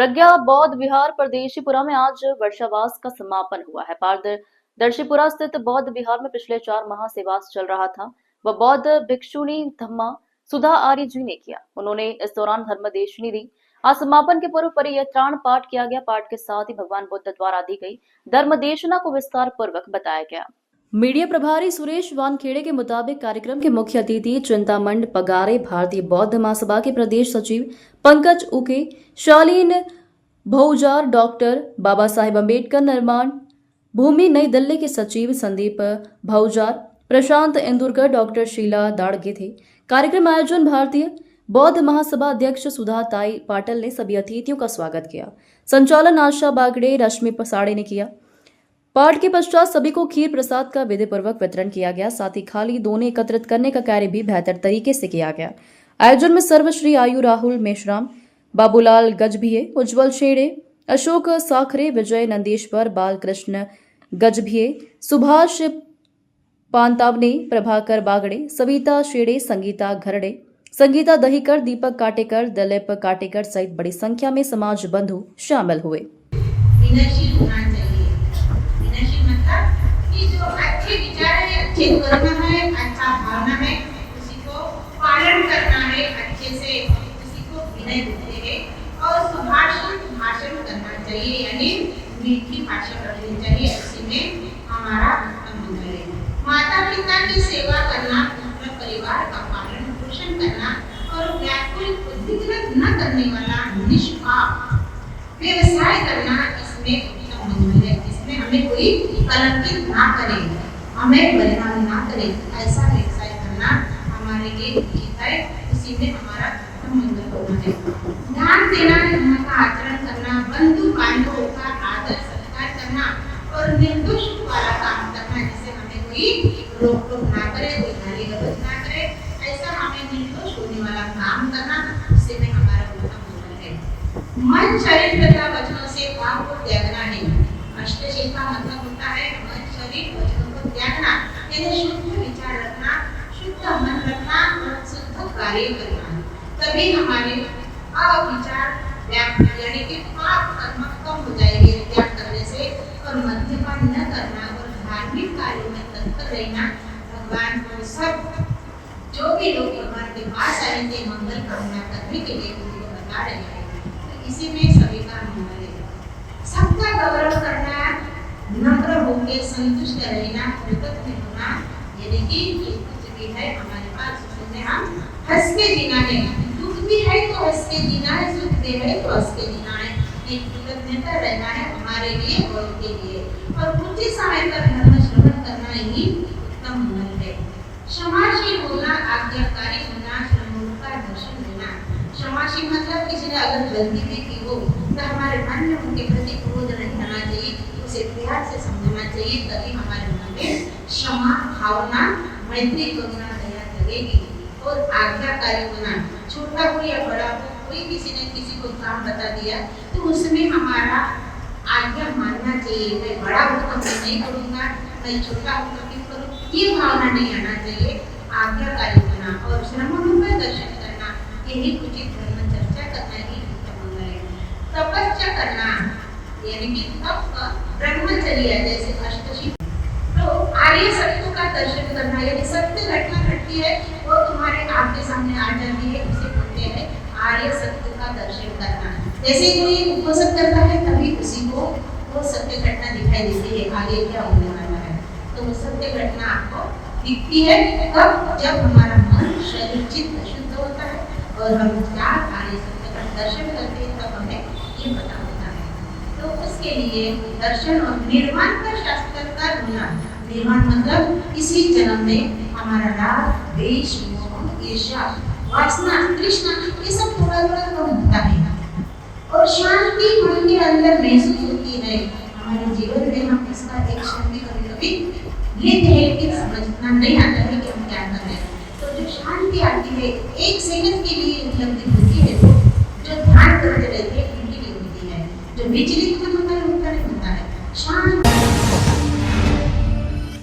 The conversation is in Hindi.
प्रज्ञा बौद्ध विहार परदेशीपुरा में आज वर्षावास का समापन हुआ है। पारदर्शीपुरा स्थित बौद्ध विहार में पिछले 4 माह से वास चल रहा था। वह बौद्ध भिक्षुणी धम्मा सुधा आर्य जी ने किया। उन्होंने इस दौरान धर्मदेशनी दी। आज समापन के पूर्व परित्राण पाठ किया गया। पाठ के साथ ही भगवान बुद्ध द्वारा दी गई धर्मदेशना को विस्तार पूर्वक बताया गया। मीडिया प्रभारी सुरेश वानखेड़े के मुताबिक कार्यक्रम के मुख्य अतिथि चिंतामंड पगारे, भारतीय बौद्ध महासभा के प्रदेश सचिव पंकज उके, शालीन भौजार, डॉक्टर बाबा साहेब अम्बेडकर निर्माण भूमि नई दिल्ली के सचिव संदीप भौजार, प्रशांत इंदुरकर, डॉक्टर शीला दाड़गे थे। कार्यक्रम आयोजन भारतीय बौद्ध महासभा अध्यक्ष सुधा ताई पाटिल ने सभी अतिथियों का स्वागत किया। संचालन आशा बागड़े, रश्मि पसाड़े ने किया। पाठ के पश्चात सभी को खीर प्रसाद का विधिपूर्वक वितरण किया गया। साथ ही खाली दोने एकत्रित करने का कार्य भी बेहतर तरीके से किया गया। आयोजन में सर्वश्री आयु राहुल मेश्राम, बाबूलाल गजभिये, उज्जवल शेड़े, अशोक साखरे, विजय नंदेश्वर, बालकृष्ण गजभिये, सुभाष पांतावने, प्रभाकर बागड़े, सविता शेड़े, संगीता घरड़े, संगीता दहीकर, दीपक काटेकर, दिलीप काटेकर सहित बड़ी संख्या में समाज बंधु शामिल हुए। कि जो अच्छे विचार है, अच्छे कर्म है, अच्छा भावना है, उसी को पालन करना है, अच्छे से उसी को विनय देते हैं और भाषण करना चाहिए, यानी मीठी भाषा करनी चाहिए। इसी में हमारा मंगल है। माता पिता की सेवा करना, अपने परिवार का पालन पोषण करना और व्याकुल उद्विग्न न करने वाला निष्पाप व्यवसाय करना, इसमें मंगल है। इसमें हमें कोई कलंकित ना करे, हमें बदनाम ना करे, ऐसा व्यवसाय करना हमारे लिए उचित है। उसी में हमारा मंगल होना है। ध्यान देना, धर्म का आचरण करना, बंधु बांधवों का आदर सत्कार करना और निर्दोष वाला काम करना, जिससे हमें कोई रोक टोक ना करे, कोई गाली गलौज ना करे, ऐसा हमें निर्दोष होने वाला काम करना, उससे में हमारा मंगल है। मन, शरीर तथा वचनों से पाप को त्यागना है। अष्टशील का मतलब होता है मन, शरीर, वचनों को त्यागना, यानी शुद्ध विचार रखना, शुद्ध मन रखना और शुद्ध कार्य करना। तभी हमारे अविचार यानी कि पाप कर्म कम हो जाएंगे त्याग करने से, और मद्यपान न करना और धार्मिक कार्यों में तत्पर रहना। भगवान को सब जो भी लोग भगवान के पास आए थे मंगल कामना करने के लिए उनको बता रहे हैं, तो इसी में सभी का मंगल है। सबका गौरव करना, नम्र होकर संतुष्ट रहना, कृतज्ञ होना, यानी कि कुछ भी है हमारे पास उसमें हम हंस के जीना है। दुख भी है तो हंस के जीना है, सुख भी है तो हंस के जीना है। एक कृतज्ञता रहना है हमारे लिए और उनके लिए, और उचित समय पर धर्म श्रवण करना ही उत्तम मंगल है। क्षमाशील होना, आज्ञाकारी होना, श्रमों का दर्शन देना। क्षमाशील मतलब किसी ने अगर गलती भी की हो तो हमारे मन में उनके प्रति क्रोध नहीं आना चाहिए, उसे प्यार से समझना चाहिए, तभी हमारे मन में क्षमा भावना, मैत्री, करुणा, दया लगेगी। और आज्ञाकारी होना, छोटा हो या बड़ा हो, कोई किसी ने किसी को काम बता दिया तो उसमें हमारा आज्ञा मानना चाहिए। मैं बड़ा हूँ तो मैं नहीं करूँगा, मैं छोटा हूँ तो क्यों करूँ, ये भावना नहीं आना चाहिए। आज्ञाकारी होना और श्रमणों का दर्शन करना, यही उचित धर्म चर्चा करना ही उत्तम मंगल है। तपस्या करना, यानी कि तप ब्रह्मचर्य जैसे अष्टशील, तो आर्य सत्यों का दर्शन करना, यानी सत्य घटना घटती है वो तुम्हारे आपके सामने आ जाती है, उसे बोलते हैं आर्य सत्य का दर्शन करना। जैसे कोई उपोषण करता है तभी उसी को वो सत्य घटना दिखाई देती है, आगे क्या होने वाला है, तो वो सत्य घटना आपको दिखती है। कब? जब हमारा मन, शरीर, चित्त शुद्ध होता है और हम आर्य सत्य का दर्शन करते हैं, तब हमें ये पता होता है। तो उसके लिए दर्शन और निर्माण का शास्त्रकार होना। निर्माण मतलब इसी जन्म में हमारा राग, द्वेष, मोह, ईर्ष्या, वासना, तृष्णा, ये सब थोड़ा थोड़ा कम होता है और शांति मन के अंदर महसूस होती है। हमारे जीवन में हम इसका एक क्षण भी कभी कभी लेते हैं, लेकिन समझना नहीं आता है कि हम क्या कर रहे हैं। तो जो शांति आती है, एक सेकंड के लिए उपलब्धि होती है, वो जो ध्यान करते रहते हैं उनके लिए होती है। जो विचलित मन होता है उनका नहीं होता है, शांत